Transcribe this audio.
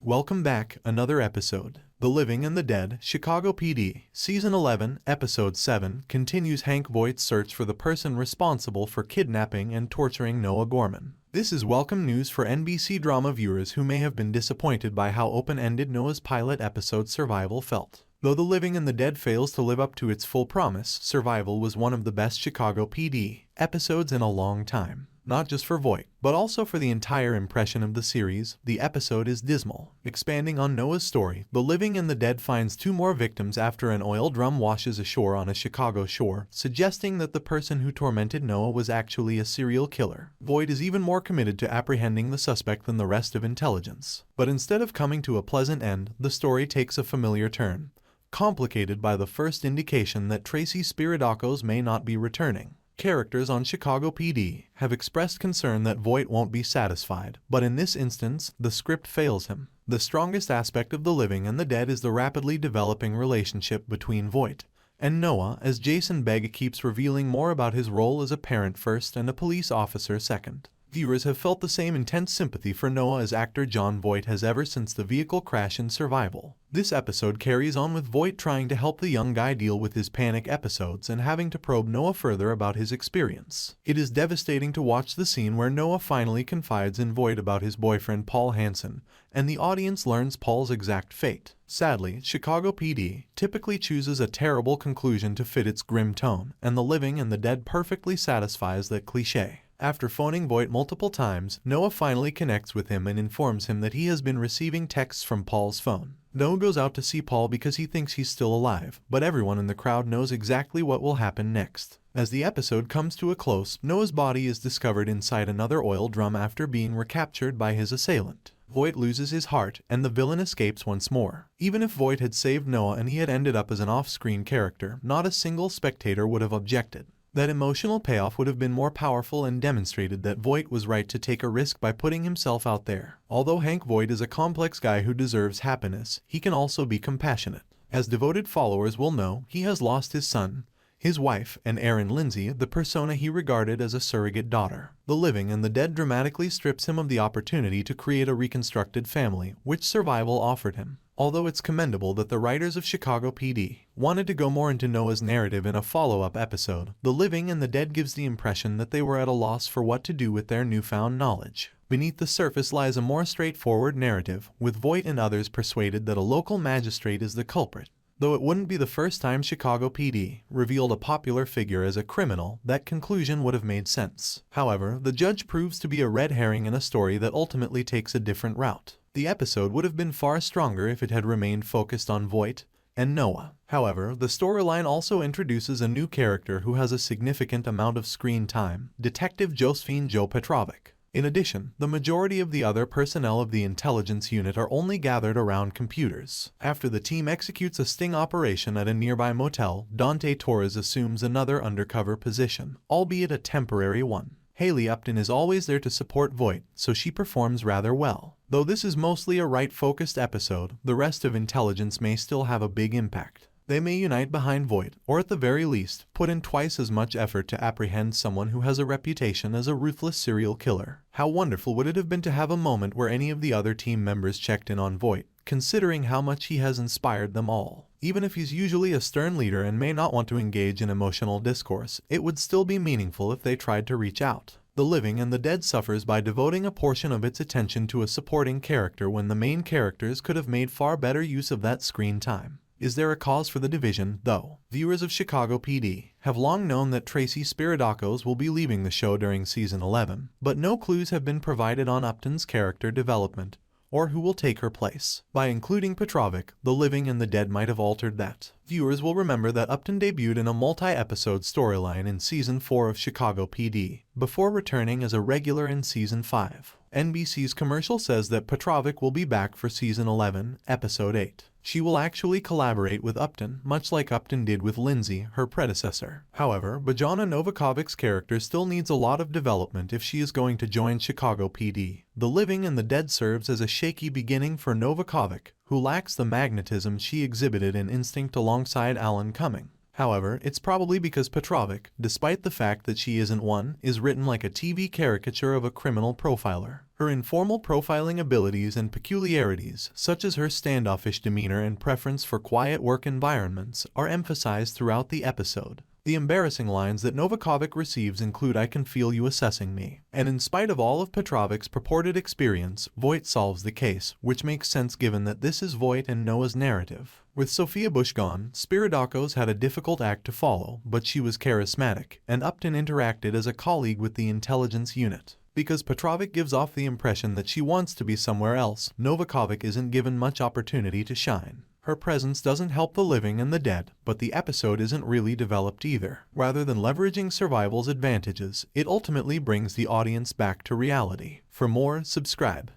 Welcome back, another episode. The Living and the Dead, Chicago PD, Season 11, Episode 7, continues Hank Voight's search for the person responsible for kidnapping and torturing Noah Gorman. This is welcome news for NBC drama viewers who may have been disappointed by how open-ended Noah's pilot episode Survival felt. Though The Living and the Dead fails to live up to its full promise, Survival was one of the best Chicago PD episodes in a long time. Not just for Voight, but also for the entire impression of the series. The episode is dismal. Expanding on Noah's story, The Living and the Dead finds two more victims after an oil drum washes ashore on a Chicago shore, suggesting that the person who tormented Noah was actually a serial killer. Voight is even more committed to apprehending the suspect than the rest of intelligence. But instead of coming to a pleasant end, the story takes a familiar turn, complicated by the first indication that Tracy Spiridakos may not be returning. Characters on Chicago PD have expressed concern that Voight won't be satisfied, but in this instance, the script fails him. The strongest aspect of The Living and the Dead is the rapidly developing relationship between Voight and Noah, as Jason Begg keeps revealing more about his role as a parent first and a police officer second. Viewers have felt the same intense sympathy for Noah as actor Jon Voight has ever since the vehicle crash in Survival. This episode carries on with Voight trying to help the young guy deal with his panic episodes and having to probe Noah further about his experience. It is devastating to watch the scene where Noah finally confides in Voight about his boyfriend Paul Hansen, and the audience learns Paul's exact fate. Sadly, Chicago PD typically chooses a terrible conclusion to fit its grim tone, and The Living and the Dead perfectly satisfies that cliché. After phoning Voight multiple times, Noah finally connects with him and informs him that he has been receiving texts from Paul's phone. Noah goes out to see Paul because he thinks he's still alive, but everyone in the crowd knows exactly what will happen next. As the episode comes to a close, Noah's body is discovered inside another oil drum after being recaptured by his assailant. Voight loses his heart, and the villain escapes once more. Even if Voight had saved Noah and he had ended up as an off-screen character, not a single spectator would have objected. That emotional payoff would have been more powerful and demonstrated that Voight was right to take a risk by putting himself out there. Although Hank Voight is a complex guy who deserves happiness, he can also be compassionate. As devoted followers will know, he has lost his son, his wife, and Erin Lindsay, the persona he regarded as a surrogate daughter. The Living and the Dead dramatically strips him of the opportunity to create a reconstructed family, which Survival offered him. Although it's commendable that the writers of Chicago PD wanted to go more into Noah's narrative in a follow-up episode, The Living and the Dead gives the impression that they were at a loss for what to do with their newfound knowledge. Beneath the surface lies a more straightforward narrative, with Voight and others persuaded that a local magistrate is the culprit. Though it wouldn't be the first time Chicago PD revealed a popular figure as a criminal, that conclusion would have made sense. However, the judge proves to be a red herring in a story that ultimately takes a different route. The episode would have been far stronger if it had remained focused on Voight and Noah. However, the storyline also introduces a new character who has a significant amount of screen time, Detective Josephine Jo Petrovic. In addition, the majority of the other personnel of the intelligence unit are only gathered around computers. After the team executes a sting operation at a nearby motel, Dante Torres assumes another undercover position, albeit a temporary one. Haley Upton is always there to support Voight, so she performs rather well. Though this is mostly a right-focused episode, the rest of intelligence may still have a big impact. They may unite behind Voight, or at the very least, put in twice as much effort to apprehend someone who has a reputation as a ruthless serial killer. How wonderful would it have been to have a moment where any of the other team members checked in on Voight, considering how much he has inspired them all. Even if he's usually a stern leader and may not want to engage in emotional discourse, it would still be meaningful if they tried to reach out. The Living and the Dead suffers by devoting a portion of its attention to a supporting character when the main characters could have made far better use of that screen time. Is there a cause for the division, though? Viewers of Chicago PD have long known that Tracy Spiridakos will be leaving the show during Season 11, but no clues have been provided on Upton's character development, or who will take her place. By including Petrovic, The Living and the Dead might have altered that. Viewers will remember that Upton debuted in a multi-episode storyline in Season 4 of Chicago PD, before returning as a regular in Season 5. NBC's commercial says that Petrovic will be back for Season 11, Episode 8. She will actually collaborate with Upton, much like Upton did with Lindsay, her predecessor. However, Bojana Novakovic's character still needs a lot of development if she is going to join Chicago PD. The Living and the Dead serves as a shaky beginning for Novakovic, who lacks the magnetism she exhibited in Instinct alongside Alan Cumming. However, it's probably because Petrovic, despite the fact that she isn't one, is written like a TV caricature of a criminal profiler. Her informal profiling abilities and peculiarities, such as her standoffish demeanor and preference for quiet work environments, are emphasized throughout the episode. The embarrassing lines that Novakovic receives include "I can feel you assessing me," and in spite of all of Petrovic's purported experience, Voight solves the case, which makes sense given that this is Voight and Noah's narrative. With Sophia Bush gone, Spiridakos had a difficult act to follow, but she was charismatic, and Upton interacted as a colleague with the intelligence unit. Because Petrovic gives off the impression that she wants to be somewhere else, Novakovic isn't given much opportunity to shine. Her presence doesn't help the living and the dead, but the episode isn't really developed either. Rather than leveraging survival's advantages, it ultimately brings the audience back to reality. For more, subscribe.